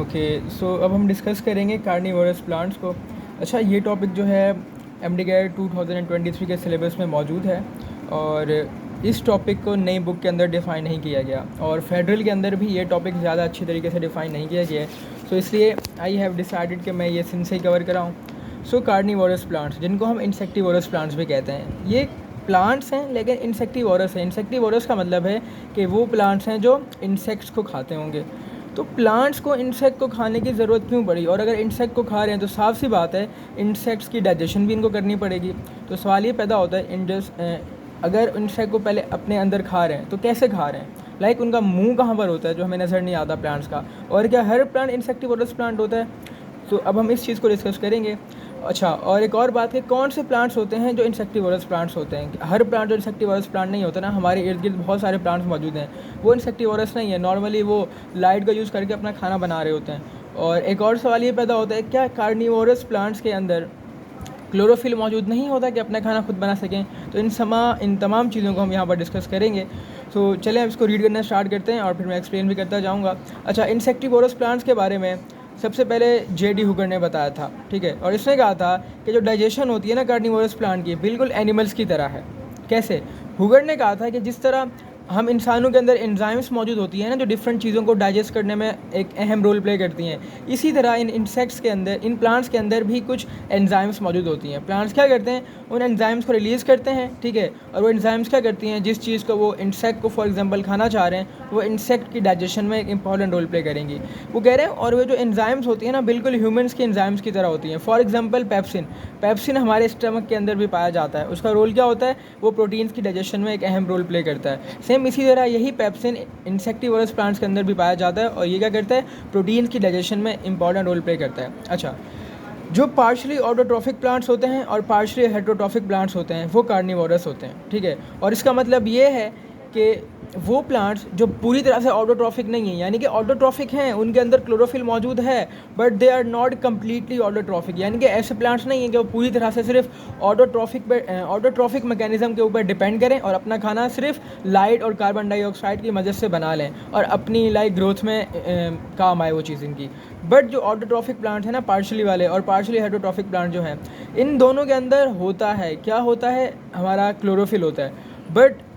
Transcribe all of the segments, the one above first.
Okay, सो अब हम discuss करेंगे कार्निवोरस प्लांट्स को। अच्छा, ये टॉपिक जो है एमडी-गैट 2023 के सिलेबस में मौजूद है और इस टॉपिक को नई बुक के अंदर डिफ़ाइन नहीं किया गया और फेडरल के अंदर भी ये टॉपिक ज़्यादा अच्छी तरीके से डिफ़ाइन नहीं किया गया है। सो इसलिए आई हैव डिसाइडेड कि मैं ये सिंस से ही कवर कराऊँ। सो कार्निवोरस प्लांट्स, जिनको हम इंसेक्टिवोरस प्लांट्स भी कहते हैं, ये प्लांट्स हैं लेकिन इंसेक्टिवोरस है। इंसेक्टिवोरस का मतलब है कि वो प्लांट्स हैं जो इंसेक्ट्स को खाते होंगे। तो प्लांट्स को इंसेक्ट को खाने की ज़रूरत क्यों पड़ी? और अगर इंसेक्ट को खा रहे हैं तो साफ सी बात है इंसेक्ट्स की डाइजेशन भी इनको करनी पड़ेगी। तो सवाल ये पैदा होता है अगर इंसेक्ट को पहले अपने अंदर खा रहे हैं तो कैसे खा रहे हैं? लाइक उनका मुंह कहाँ पर होता है जो हमें नज़र नहीं आता प्लांट्स का? और क्या हर प्लांट इंसेक्टिवोरस प्लांट होता है? तो अब हम इस चीज़ को डिस्कस करेंगे। अच्छा, और एक और बात कि कौन से प्लांट्स होते हैं जो इंसेक्टिवोरस प्लांट्स होते हैं। हर प्लांट जो इंसेक्टिवोरस प्लांट नहीं होता ना, हमारे इर्द गिर्द बहुत सारे प्लांट्स मौजूद हैं, वो इंसेक्टिवोरस नहीं है। नॉर्मली वो लाइट का यूज़ करके अपना खाना बना रहे होते हैं। और एक और सवाल ये पैदा होता है, क्या कार्निवोरस प्लांट्स के अंदर क्लोरोफिल मौजूद नहीं होता कि अपना खाना खुद बना सकें? तो इन तमाम चीज़ों को हम यहाँ पर डिस्कस करेंगे। तो चलें अब इसको रीड करना स्टार्ट करते हैं और फिर मैं एक्सप्लेन भी करता जाऊँगा। अच्छा, इंसेक्टिवोरस प्लांट्स के बारे में सबसे पहले J.D. हुगर ने बताया था, ठीक है। और इसने कहा था कि जो डाइजेशन होती है ना कार्निवोरस प्लांट की, बिल्कुल एनिमल्स की तरह है। कैसे? हुगर ने कहा था कि जिस तरह हम इंसानों के अंदर एंजाइम्स मौजूद होती हैं ना, जो डिफरेंट चीज़ों को डाइजेस्ट करने में एक अहम रोल प्ले करती हैं, इसी तरह इन इंसेक्ट्स के अंदर, इन प्लांट्स के अंदर भी कुछ एंजाइम्स मौजूद होती हैं। प्लांट्स क्या करते हैं? उन एंजाइम्स को रिलीज़ करते हैं, ठीक है। और वो एंजाइम्स क्या करती हैं? जिस चीज़ को वो इंसेक्ट को फॉर एग्जांपल खाना चाह रहे हैं, वो इंसेक्ट की डाइजेशन में एक इंपॉर्टेंट रोल प्ले करेंगी, वो कह रहे हैं। और वो जो एंजाइम्स होती हैं ना, बिल्कुल ह्यूमन्स की एंजाइम्स की तरह होती हैं। फॉर एग्जांपल पेप्सिन हमारे स्टमक के अंदर भी पाया जाता है। उसका रोल क्या होता है? वो प्रोटीन्स की डाइजेशन में एक अहम रोल प्ले करता है। सेम इसी तरह यही पेप्सिन इंसेक्टिवोरस प्लांट्स के अंदर भी पाया जाता है और ये क्या करता है? प्रोटीन्स की डाइजेशन में इंपॉर्टेंट रोल प्ले करता है। अच्छा, जो पार्शली ऑटोट्रॉफिक प्लांट्स होते हैं और पार्शली हेटरोट्रॉफिक प्लांट्स होते हैं, वो कार्निवोरस होते हैं, ठीक है। और इसका मतलब ये है कि वो प्लांट्स जो पूरी तरह से ऑटोट्रॉफिक नहीं है, यानी कि ऑटोट्रॉफिक हैं, उनके अंदर क्लोरोफिल मौजूद है, but they are not completely autotrophic, यानी कि ऐसे प्लांट्स नहीं हैं कि वो पूरी तरह से सिर्फ ऑटोट्रॉफिक मैकेनिज्म के ऊपर डिपेंड करें और अपना खाना सिर्फ लाइट और कार्बन डाइऑक्साइड की मदद से बना लें और अपनी लाइक ग्रोथ में काम आए वो चीज़ इनकी। बट जो ऑटोट्रॉफिक प्लांट है ना, पार्शली वाले और पार्शली हेटरोट्रॉफिक प्लांट जो हैं, इन दोनों के अंदर होता है क्या? होता है हमारा क्लोरोफिल होता है, बट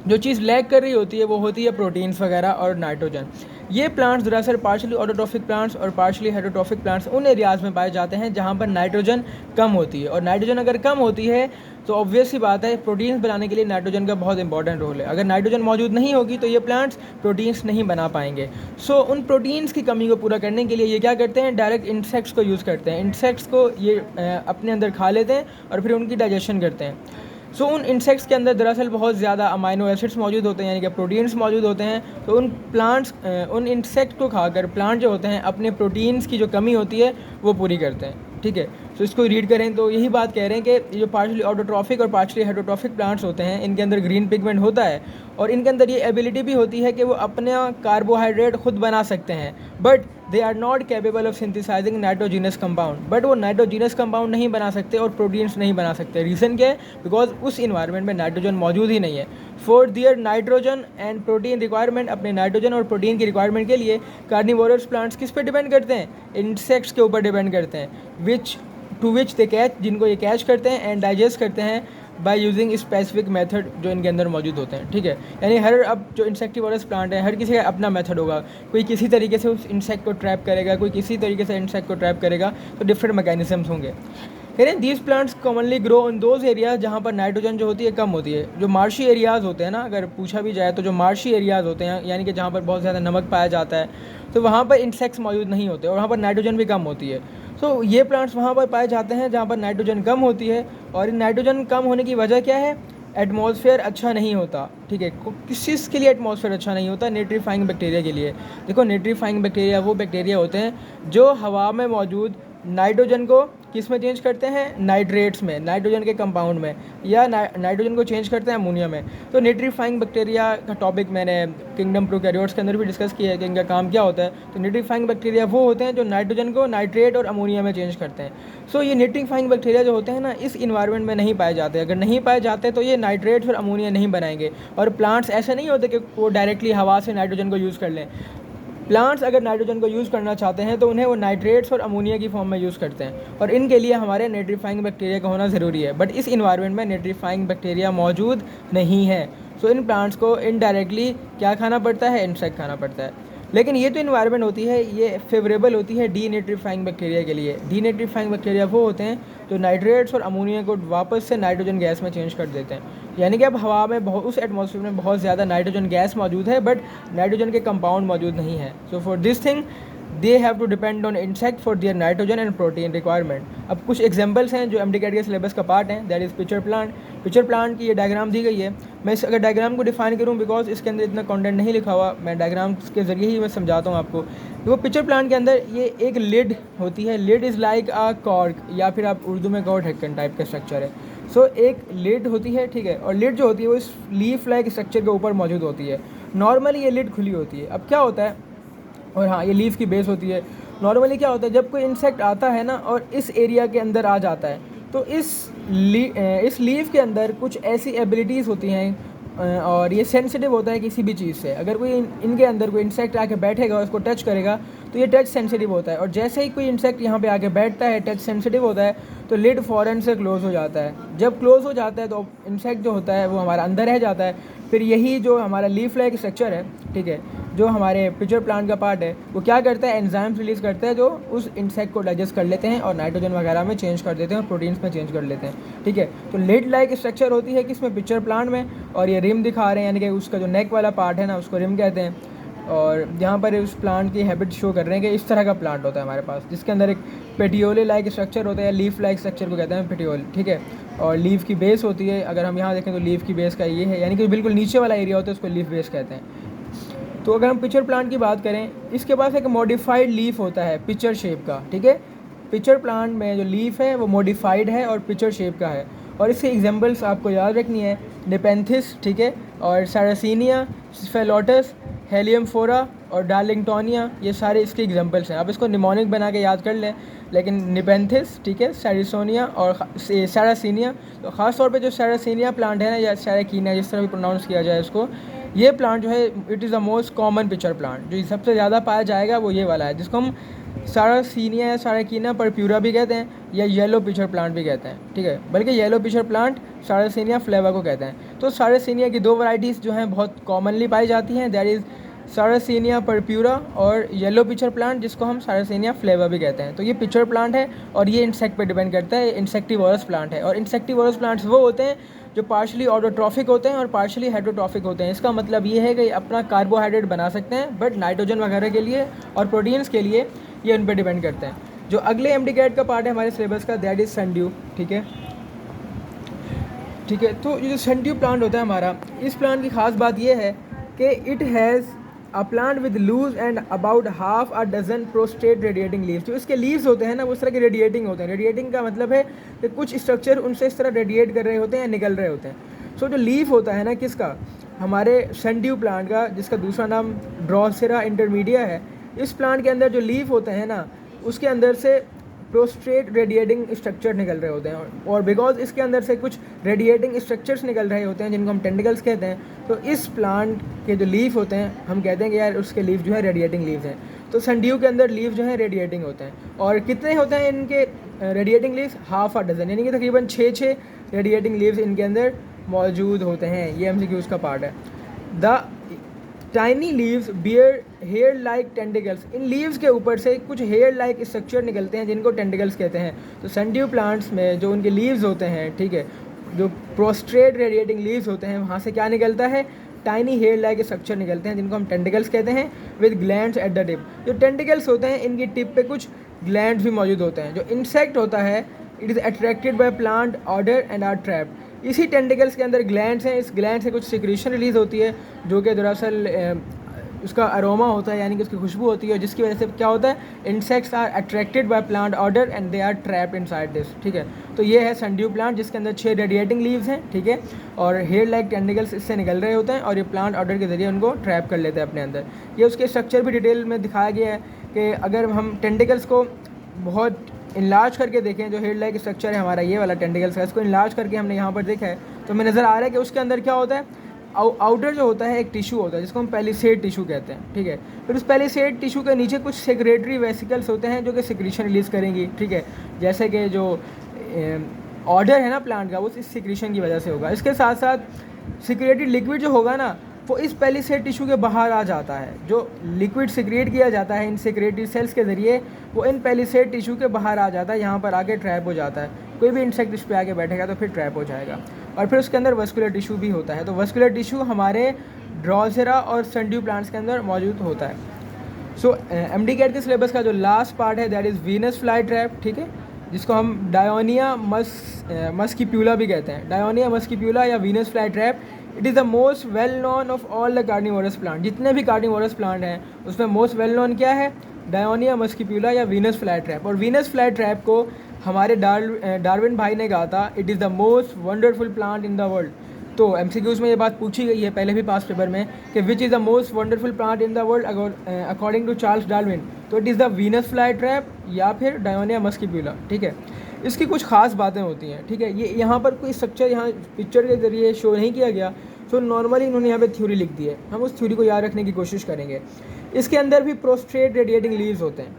जो चीज़ लैग कर रही होती है वो होती है प्रोटीन्स वगैरह और नाइट्रोजन। ये प्लांट्स दरअसल पार्शली ऑटोट्रॉफिक प्लांट्स और पार्शली हेटरोट्रॉफिक प्लांट्स उन एरियाज़ में पाए जाते हैं जहाँ पर नाइट्रोजन कम होती है। और नाइट्रोजन अगर कम होती है तो ऑब्वियस सी बात है, प्रोटीन्स बनाने के लिए नाइट्रोजन का बहुत इंपॉर्टेंट रोल है। अगर नाइट्रोजन मौजूद नहीं होगी तो ये प्लांट्स प्रोटीन्स नहीं बना पाएंगे। सो उन प्रोटीन्स की कमी को पूरा करने के लिए ये क्या करते हैं? डायरेक्ट इंसेक्ट्स को यूज़ करते हैं। इंसेक्ट्स को ये अपने अंदर खा लेते हैं और फिर उनकी डाइजेशन करते हैं। सो उन इंसेक्ट्स के अंदर दरअसल बहुत ज़्यादा अमाइनो एसिड्स मौजूद होते हैं, यानी कि प्रोटीन्स मौजूद होते हैं। तो उन इंसेक्ट को खाकर प्लांट जो होते हैं अपने प्रोटीन्स की जो कमी होती है वो पूरी करते हैं, ठीक है। तो इसको रीड करें तो यही बात कह रहे हैं कि ये जो पार्शली ऑटोट्रॉफिक और पार्शली हेटरोट्रॉफिक प्लांट्स होते हैं, इनके अंदर ग्रीन पिगमेंट होता है और इनके अंदर ये एबिलिटी भी होती है कि वो अपना कार्बोहाइड्रेट खुद बना सकते हैं, but they are not capable of synthesising nitrogenous compound. But वो नाइट्रोजीनस कंपाउंड नहीं बना सकते और प्रोटीन्स नहीं बना सकते। रीज़न क्या है? बिकॉज उस इन्वायरमेंट में नाइट्रोजन मौजूद ही नहीं है। For their nitrogen and protein requirement, अपने नाइट्रोजन और प्रोटीन की रिक्वायरमेंट के लिए कार्निवोरस प्लांट्स किस पे डिपेंड करते हैं? इंसेक्ट्स के ऊपर डिपेंड करते हैं, विच दे कैच, जिनको ये कैच करते हैं एंड डाइजेस्ट करते हैं बाय यूजिंग स्पेसिफिक मेथड जो इनके अंदर मौजूद होते हैं, ठीक है। यानी अब जो इंसेक्टिवोरस प्लांट है, हर किसी का अपना मेथड होगा। कोई किसी तरीके से उस इंसेक्ट को ट्रैप करेगा, कोई किसी तरीके से इंसेक्ट को ट्रैप करेगा, तो डिफरेंट मैकेनिज्म्स होंगे। कह रहे हैं these plants commonly grow in those areas जहाँ पर नाइट्रोजन जो होती है कम होती है। जो मार्शी एरियाज़ होते हैं ना, अगर पूछा भी जाए तो जो मार्शी एरियाज़ होते हैं, यानी कि जहाँ पर बहुत ज़्यादा नमक पाया जाता है, तो वहाँ पर इंसेक्ट्स मौजूद नहीं होते और वहाँ पर नाइट्रोजन भी कम होती है। सो ये प्लांट्स वहाँ पर पाए जाते हैं जहाँ पर नाइट्रोजन कम होती है। और इन नाइट्रोजन कम होने की वजह क्या है? एटमॉस्फेयर अच्छा नहीं होता, ठीक है। किस चीज़ के लिए एटमॉस्फेयर अच्छा नहीं होता? नाइट्रीफाइंग बैक्टीरिया के लिए। देखो, नाइट्रीफाइंग बैक्टीरिया वो बैक्टीरिया होते हैं जो हवा में मौजूद नाइट्रोजन को किस में चेंज करते हैं? नाइट्रेट्स में, नाइट्रोजन के कंपाउंड में, या नाइट्रोजन को चेंज करते हैं अमोनिया में। तो नाइट्रीफाइंग बैक्टीरिया का टॉपिक मैंने किंगडम प्रोकैरियोट्स के अंदर भी डिस्कस किया है कि इनका काम क्या होता है। तो नाइट्रीफाइंग बैक्टीरिया वो होते हैं जो नाइट्रोजन को नाइट्रेट और अमोनिया में चेंज करते हैं। सो ये नाइट्रीफाइंग बैक्टीरिया जो होते हैं ना, इस इन्वायरमेंट में नहीं पाए जाते। अगर नहीं पाए जाते तो ये नाइट्रेट और अमोनिया नहीं बनाएंगे। और प्लांट्स ऐसे नहीं होते कि वो डायरेक्टली हवा से नाइट्रोजन को यूज़ कर लें। प्लांट्स अगर नाइट्रोजन को यूज़ करना चाहते हैं तो उन्हें वो नाइट्रेट्स और अमोनिया की फॉर्म में यूज़ करते हैं, और इनके लिए हमारे नाइट्रीफाइंग बैक्टीरिया का होना ज़रूरी है। बट इस इन्वायरमेंट में नाइट्रीफाइंग बैक्टीरिया मौजूद नहीं है, सो इन प्लांट्स को इनडायरेक्टली क्या खाना पड़ता है, इंसेक्ट खाना पड़ता है। लेकिन ये तो इन्वायरमेंट होती है, ये फेवरेबल होती है डीनाइट्रीफाइंग बैक्टीरिया के लिए। डीनाइट्रीफाइंग बैक्टीरिया वो होते हैं जो नाइट्रेट्स और अमोनिया को वापस से नाइट्रोजन गैस में चेंज कर देते हैं। यानी कि अब हवा में उस एटमॉस्फेयर में बहुत ज़्यादा नाइट्रोजन गैस मौजूद है, बट नाइट्रोजन के कंपाउंड मौजूद नहीं है। So for this thing they have to depend on insect for their nitrogen and protein requirement. अब कुछ एग्जांपल्स हैं जो एमडी कैट के सिलेबस का पार्ट है, that is pitcher plant. Pitcher plant की ये डायग्राम दी गई है। मैं इस अगर डायग्राम को डिफाइन करूँ, बिकॉज इसके अंदर इतना कंटेंट नहीं लिखा हुआ, मैं डायग्राम के ज़रिए ही मैं समझाता हूँ आपको। तो वो पिक्चर प्लांट के अंदर ये एक लिड होती है। Lid is like a cork, या फिर आप उर्दू में कहो ढक्कन टाइप का स्ट्रक्चर है। सो एक लिड होती है, ठीक है, और लिड जो होती है वो इस लीफ लाइक स्ट्रक्चर के ऊपर मौजूद होती है। नॉर्मली ये लिड खुली होती है। अब क्या होता है, और हाँ, ये लीफ की बेस होती है। नॉर्मली क्या होता है, जब कोई इंसेक्ट आता है ना और इस एरिया के अंदर आ जाता है, तो इस लीफ के अंदर कुछ ऐसी एबिलिटीज़ होती हैं और ये सेंसिटिव होता है किसी भी चीज़ से। अगर कोई इनके अंदर कोई इंसेक्ट आके बैठेगा और इसको टच करेगा तो ये टच सेंसिटिव होता है, और जैसे ही कोई इंसेक्ट यहाँ पे आके बैठता है, टच सेंसिटिव होता है, तो लिड फ़ौरन से क्लोज़ हो जाता है। जब क्लोज़ हो जाता है तो इंसेक्ट जो होता है वो हमारा अंदर रह जाता है। फिर यही जो हमारा लीफ लाइक स्ट्रक्चर है, ठीक है, जो हमारे पिक्चर प्लांट का पार्ट है, वो क्या करता है, एंजाइम्स रिलीज़ करता है जो उस इंसेक्ट को डाइजेस्ट कर लेते हैं और नाइट्रोजन वगैरह में चेंज कर देते हैं और प्रोटीन्स में चेंज कर लेते हैं, ठीक है। तो लिड लाइक स्ट्रक्चर होती है किसमें, पिक्चर प्लांट में। और ये रिम दिखा रहे हैं, यानी कि उसका जो नेक वाला पार्ट है ना, उसको रिम कहते हैं। और यहाँ पर उस प्लांट की हैबिट शो कर रहे हैं कि इस तरह का प्लांट होता है हमारे पास, जिसके अंदर एक पेटियोले लाइक स्ट्रक्चर होता है, लीफ लाइक स्ट्रक्चर को कहते हैं पेटियोल, ठीक है। और लीफ की बेस होती है, अगर हम यहाँ देखें तो लीफ की बेस का ये है, यानी कि बिल्कुल नीचे वाला एरिया होता है, उसको लीफ बेस कहते हैं। तो अगर हम पिक्चर प्लांट की बात करें, इसके पास एक मॉडिफाइड लीफ होता है पिक्चर शेप का, ठीक है। पिक्चर प्लांट में जो लीफ है वो मॉडिफाइड है और पिक्चर शेप का है। और इसके एग्जांपल्स आपको याद रखनी है, नेपेंथिस, ठीक है, और सारासीनिया, स्फेलोटस, हेलियमफोरा और डार्लिंगटोनिया, ये सारे इसके एग्जांपल्स हैं। आप इसको निमोनिक बना के याद कर लें, लेकिन नेपेंथिस, ठीक है, सारिसोनिया और सारासीनिया, तो ख़ास तौर पे जो सारासीनिया प्लांट है ना, या साराकीनिया, जिस तरह भी प्रोनाउंस किया जाए इसको, ये प्लांट जो है it is the most common pitcher plant. जो सबसे ज़्यादा पाया जाएगा वो ये वाला है, जिसको हम सारासीनिया या साराकीनिया परप्यूरा भी कहते हैं, या येलो पिक्चर प्लांट भी कहते हैं, ठीक है। बल्कि येलो पिक्चर प्लांट सारासीनिया फ्लेवा को कहते हैं। तो सारासीनिया की दो वैराइटीज़ जो हैं बहुत कॉमनली पाई जाती हैं, दैट इज़ सारासीनिया परप्यूरा और येलो पिक्चर प्लांट, जिसको हम सारासीनिया फ्लेवा भी कहते हैं। तो ये पिक्चर प्लांट है और ये इंसेक्ट पे डिपेंड करता है, इंसेक्टिवोरस प्लांट है। और इंसेक्टिवोरस प्लांट्स वो होते हैं जो पार्शली ऑटोट्रॉफिक होते हैं और पार्शली हेटेरोट्रॉफिक होते हैं। इसका मतलब ये है कि अपना कार्बोहाइड्रेट बना सकते हैं, बट नाइट्रोजन वगैरह के लिए और प्रोटीन्स के लिए ये उन पर डिपेंड करते हैं। जो अगले एमडी कैट का पार्ट है हमारे सिलेबस का, दैट इज़ सनड्यू, ठीक है, ठीक है। तो ये जो सनड्यू प्लांट होता है हमारा, इस प्लांट की खास बात ये है कि it has a plant with loose and about half a dozen prostrate radiating leaves. जो इसके लीव्स होते हैं ना, वो इस तरह के रेडिएटिंग होते हैं। रेडिएटिंग का मतलब है कि कुछ स्ट्रक्चर उनसे इस तरह रेडिएट कर रहे होते हैं या निकल रहे होते हैं। सो जो लीफ होता है ना किसका, हमारे सनड्यू प्लांट का, जिसका दूसरा नाम ड्रोसेरा इंटरमीडिया है, इस प्लांट के अंदर जो लीफ होते हैं ना, उसके अंदर से प्रोस्ट्रेट रेडिएटिंग स्ट्रक्चर निकल रहे होते हैं। और बिकॉज इसके अंदर से कुछ रेडिएटिंग स्ट्रक्चर्स निकल रहे होते हैं जिनको हम टेंटिकल्स कहते हैं, तो इस प्लांट के जो लीफ होते हैं हम कहते हैं कि यार उसके लीफ जो है रेडिएटिंग लीव्स हैं। तो सनड्यू के अंदर लीफ जो है रेडिएटिंग होते हैं। और कितने होते हैं इनके radiating leaves, half a dozen, यानी कि तकरीबन 6 रेडिएटिंग लीव्स इनके अंदर मौजूद होते हैं। ये एमसीक्यूज का पार्ट है। The tiny leaves bear hair like tentacles. इन लीव्स के ऊपर से कुछ हेयर लाइक स्ट्रक्चर निकलते हैं जिनको टेंटिकल्स कहते हैं। तो सनड्यू प्लांट्स में जो उनके लीव्स होते हैं, ठीक है, जो प्रोस्ट्रेट रेडिएटिंग लीव्स होते हैं, वहाँ से क्या निकलता है, टाइनी हेयर लाइक स्ट्रक्चर निकलते हैं जिनको हम टेंटिकल्स कहते हैं, with glands at the tip. जो टेंटिकल्स होते हैं इनकी टिप पे कुछ ग्लैंड्स भी मौजूद होते हैं। जो इंसेक्ट होता है it is attracted by plant odour and are trapped. इसी टेंटिकल्स के अंदर ग्लैंड्स हैं, इस ग्लैंड से कुछ सिक्रीशन रिलीज़ होती है जो कि दरअसल उसका अरोमा होता है, यानी कि उसकी खुशबू होती है, जिसकी वजह से क्या होता है, insects are attracted by plant odour and they are trapped inside this, ठीक है। तो ये है सनड्यू प्लांट जिसके अंदर 6 रेडिएटिंग लीव्स हैं, ठीक है, और हेयर लाइक टेंटिकल्स इससे निकल रहे होते हैं और ये प्लांट ऑर्डर के ज़रिए उनको ट्रैप कर लेते हैं अपने अंदर। ये उसके स्ट्रक्चर भी डिटेल में दिखाया गया है कि अगर हम टेंटिकल्स को बहुत इनलार्ज करके देखें, जो हेयर लाइक स्ट्रक्चर है हमारा ये वाला टेंटिकल्स का, इसको इनलार्ज करके हमने यहाँ पर देखा है, तो हमें नज़र आ रहा है कि उसके अंदर क्या होता है, आउटर जो होता है एक टिश्यू होता है जिसको हम पेलिसेड टिश्यू कहते हैं, ठीक है। फिर उस पेलिसेड टिश्यू के नीचे कुछ सेक्रेटरी वेसिकल्स होते हैं जो कि सिक्रीशन रिलीज़ करेंगी, ठीक है। जैसे कि जो ऑर्डर है ना प्लांट का वो इस सिक्रीशन की वजह से होगा। इसके साथ साथ सिक्रेटरी लिक्विड जो होगा ना वो इस पेलिसेड टिश्यू के बाहर आ जाता है। जो लिक्विड सिक्रिएट किया जाता है इन सिक्रेटरी सेल्स के ज़रिए वो इन पेलिसेड टिश्यू के बाहर आ जाता है, यहाँ पर आके ट्रैप हो जाता है। कोई भी इंसेक्ट इस पर आके बैठेगा तो फिर ट्रैप हो जाएगा। और फिर उसके अंदर वस्कुलर टिश्यू भी होता है। तो वस्कुलर टिश्यू हमारे ड्रॉसेरा और सनड्यू प्लांट्स के अंदर मौजूद होता है। सो एमडीकैट के सिलेबस का जो लास्ट पार्ट है that is Venus fly trap, ठीक है, जिसको हम डायोनिया मस्किप्यूला भी कहते हैं। डायोनिया मस्किप्यूला या Venus fly trap it is the most well known of all the carnivorous plant. जितने भी कार्निवोरस प्लांट हैं उसमें मोस्ट वेल नोन क्या है? डायोनिया मस्किप्यूला या वीनस फ्लाई ट्रैप। और वीनस फ्लाई ट्रैप को हमारे डार्विन भाई ने कहा था it is the most wonderful plant in the world. तो एमसीक्यूज़ में ये बात पूछी गई है पहले भी पास्ट पेपर में कि which is the most wonderful plant in the world according to Charles Darwin. तो it is the Venus flytrap या फिर डायोनिया मस्किप्यूला, ठीक है। इसकी कुछ खास बातें होती हैं, ठीक है। ये यहाँ पर कोई स्ट्रक्चर यहाँ पिक्चर के ज़रिए शो नहीं किया गया, तो नॉर्मली इन्होंने यहाँ पे थ्योरी लिख दी है। हम उस थ्योरी को याद रखने की कोशिश करेंगे। इसके अंदर भी प्रोस्ट्रेट रेडिएटिंग लीव्स होते हैं।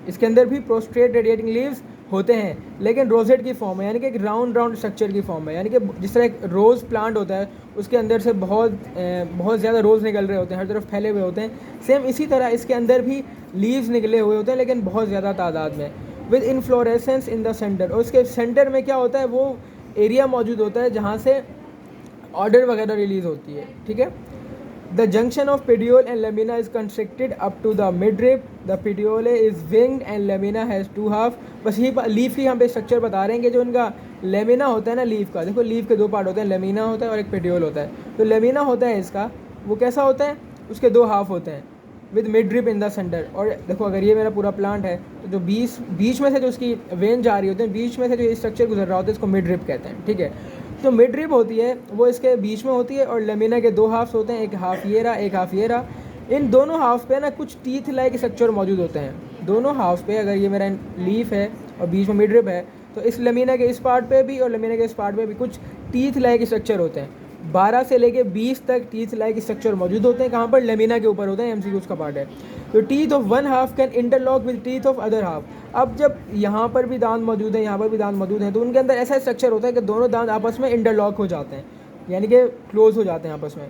इसके अंदर भी प्रोस्ट्रेट रेडिएटिंग लीव्स होते हैं, लेकिन रोजेट की फॉर्म है, यानी कि एक राउंड स्ट्रक्चर की फॉर्म है। यानी कि जिस तरह एक रोज़ प्लांट होता है उसके अंदर से बहुत ज़्यादा रोज़ निकल रहे होते हैं, हर तरफ फैले हुए होते हैं। सेम इसी तरह इसके अंदर भी लीव्स निकले हुए होते हैं, लेकिन बहुत ज़्यादा तादाद में, with inflorescence in the centre. और उसके सेंटर में क्या होता है? वो एरिया मौजूद होता है जहाँ से ऑर्डर वगैरह रिलीज़ होती है, ठीक है। The junction of petiole and lamina is constructed up to the midrib. The petiole is winged and lamina has to half. बस ये लीफ की हम पे स्ट्रक्चर बता रहे हैं कि जो इनका लेमिना होता है ना लीफ का, देखो लीफ के दो पार्ट होते हैं, लेमिना होता है और एक पेडियोल होता है। तो लेमिना होता है इसका, वो कैसा होता है? उसके दो हाफ होते हैं with mid rib in the centre. और देखो अगर ये मेरा पूरा प्लांट है तो जो बीच में से जो उसकी वेन जा रही होती है, बीच में से जो स्ट्रक्चर गुजर रहा होता है इसको मिड रिब कहते हैं, ठीक है। जो मिड रिब होती है वो इसके बीच में होती है और लेमिना के दो हाफ्स होते हैं, एक हाफ ये रहा, एक हाफ ये रहा। इन दोनों हाफ पे ना कुछ टीथ लाइक स्ट्रक्चर मौजूद होते हैं। दोनों हाफ पे अगर ये मेरा लीफ है और बीच में मिड रिब है तो इस लेमिना के इस पार्ट पे भी और लेमिना के इस पार्ट पे भी कुछ टीथ लाइक स्ट्रक्चर होते हैं। 12 से लेके 20 तक टीथ लाइक स्ट्रक्चर मौजूद होते हैं। कहाँ पर? लेमिना के ऊपर होते हैं। एमसीक्यूज़ का पार्ट है। तो teeth of one half can interlock with teeth of other half. अब जब यहाँ पर भी दांत मौजूद है, यहाँ पर भी दांत मौजूद हैं, तो उनके अंदर ऐसा स्ट्रक्चर होता है कि दोनों दांत आपस में इंटरलॉक हो जाते हैं, यानी कि क्लोज हो जाते हैं आपस में।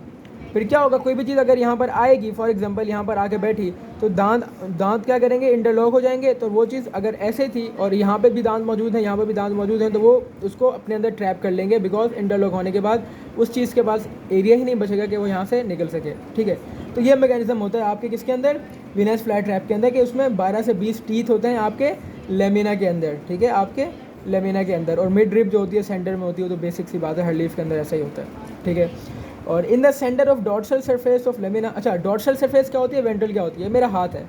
फिर क्या होगा? कोई भी चीज़ अगर यहाँ पर आएगी, फॉर एग्जांपल यहाँ पर आके बैठी, तो दांत क्या करेंगे? इंटरलॉक हो जाएंगे। तो वो चीज़ अगर ऐसे थी और यहाँ पे भी दांत मौजूद है, यहाँ पर भी दांत मौजूद हैं, तो वो उसको अपने अंदर ट्रैप कर लेंगे, बिकॉज इंटरलॉक होने के बाद उस चीज़ के पास एरिया ही नहीं बचेगा कि वो यहाँ से निकल सके, ठीक है। तो ये मैकेनिज्म होता है आपके किसके अंदर? वीनस फ्लाई ट्रैप के अंदर, कि उसमें 12 से 20 टीथ होते हैं आपके लेमिना के अंदर, ठीक है, आपके लेमिना के अंदर। और मिड रिब जो होती है सेंटर में होती है, तो बेसिक सी बात है, हर लीफ के अंदर ऐसा ही होता है, ठीक है। और in the centre of dorsal surface of lamina, अच्छा डॉर्सल सरफेस क्या होती है, वेंट्रल क्या होती है? मेरा हाथ है,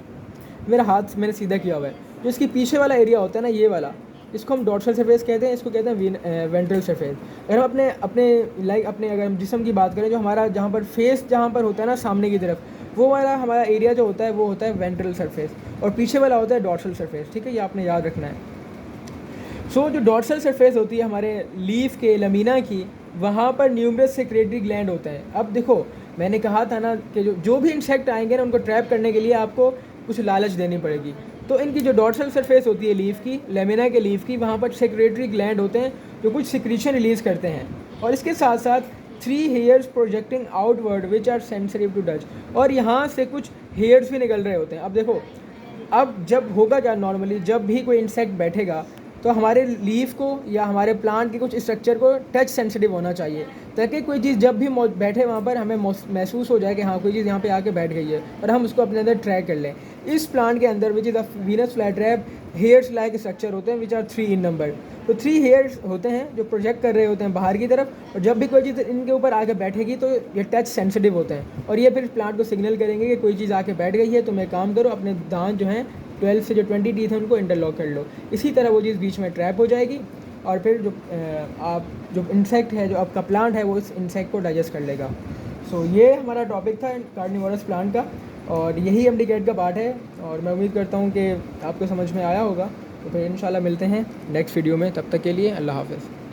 मेरा हाथ मैंने सीधा किया हुआ है, जो इसकी पीछे वाला एरिया होता है ना, ये वाला, इसको हम डॉर्सल सरफेस कहते हैं, इसको कहते हैं वेंट्रल सरफेस। अगर हम अपने अगर हम जिस्म की बात करें, जो हमारा जहाँ पर फेस जहाँ पर होता है ना सामने की तरफ, वो वाला हमारा एरिया जो होता है वो होता है वेंट्रल सरफेस, और पीछे वाला होता है डॉर्सल सरफेस, ठीक है, ये आपने याद रखना है। सो जो डॉर्सल सरफेस होती है हमारे लीफ के लेमिना की, वहाँ पर न्यूमरस सेक्रेटरी ग्लैंड होते हैं। अब देखो मैंने कहा था ना कि जो भी इंसेक्ट आएंगे ना उनको ट्रैप करने के लिए आपको कुछ लालच देनी पड़ेगी। तो इनकी जो डॉर्सल सरफेस होती है लीफ की, लेमिना के लीफ की, वहाँ पर सेक्रेटरी ग्लैंड होते हैं जो कुछ सिक्रीशन रिलीज़ करते हैं। और इसके साथ साथ 3 hairs projecting outward which are sensitive to touch, और यहाँ से कुछ हेयर्स भी निकल रहे होते हैं। अब देखो, अब जब होगा क्या, नॉर्मली जब भी कोई इंसेक्ट बैठेगा तो हमारे लीफ को या हमारे प्लांट के कुछ स्ट्रक्चर को टच सेंसिटिव होना चाहिए, ताकि कोई चीज़ जब भी बैठे वहाँ पर हमें महसूस हो जाए कि हाँ कोई चीज़ यहाँ पे आके बैठ गई है, और हम उसको अपने अंदर ट्रैक कर लें। इस प्लांट के अंदर विच is the Venus fly trap, hairs like structure होते हैं विच आर 3 इन नंबर। तो 3 हेयर्स होते हैं जो प्रोजेक्ट कर रहे होते हैं बाहर की तरफ, और जब भी कोई चीज़ इनके ऊपर आके बैठेगी तो ये टच सेंसिटिव होते हैं, और ये फिर प्लांट को सिग्नल करेंगे कि कोई चीज़ आके बैठ गई है, तो मैं काम करो, अपने दांत जो हैं 12 से जो 20 टीथ हैं उनको इंटरलॉक कर लो। इसी तरह वो चीज़ बीच में ट्रैप हो जाएगी, और फिर जो इंसेक्ट है, जो आपका प्लांट है, वो इस इंसेक्ट को डाइजेस्ट कर लेगा। सो ये हमारा टॉपिक था कार्निवोरस प्लांट का, और यही एमडीकैट का पार्ट है, और मैं उम्मीद करता हूँ कि आपको समझ में आया होगा। तो फिर इंशाल्लाह मिलते हैं नेक्स्ट वीडियो में, तब तक के लिए अल्लाह हाफ़िज़।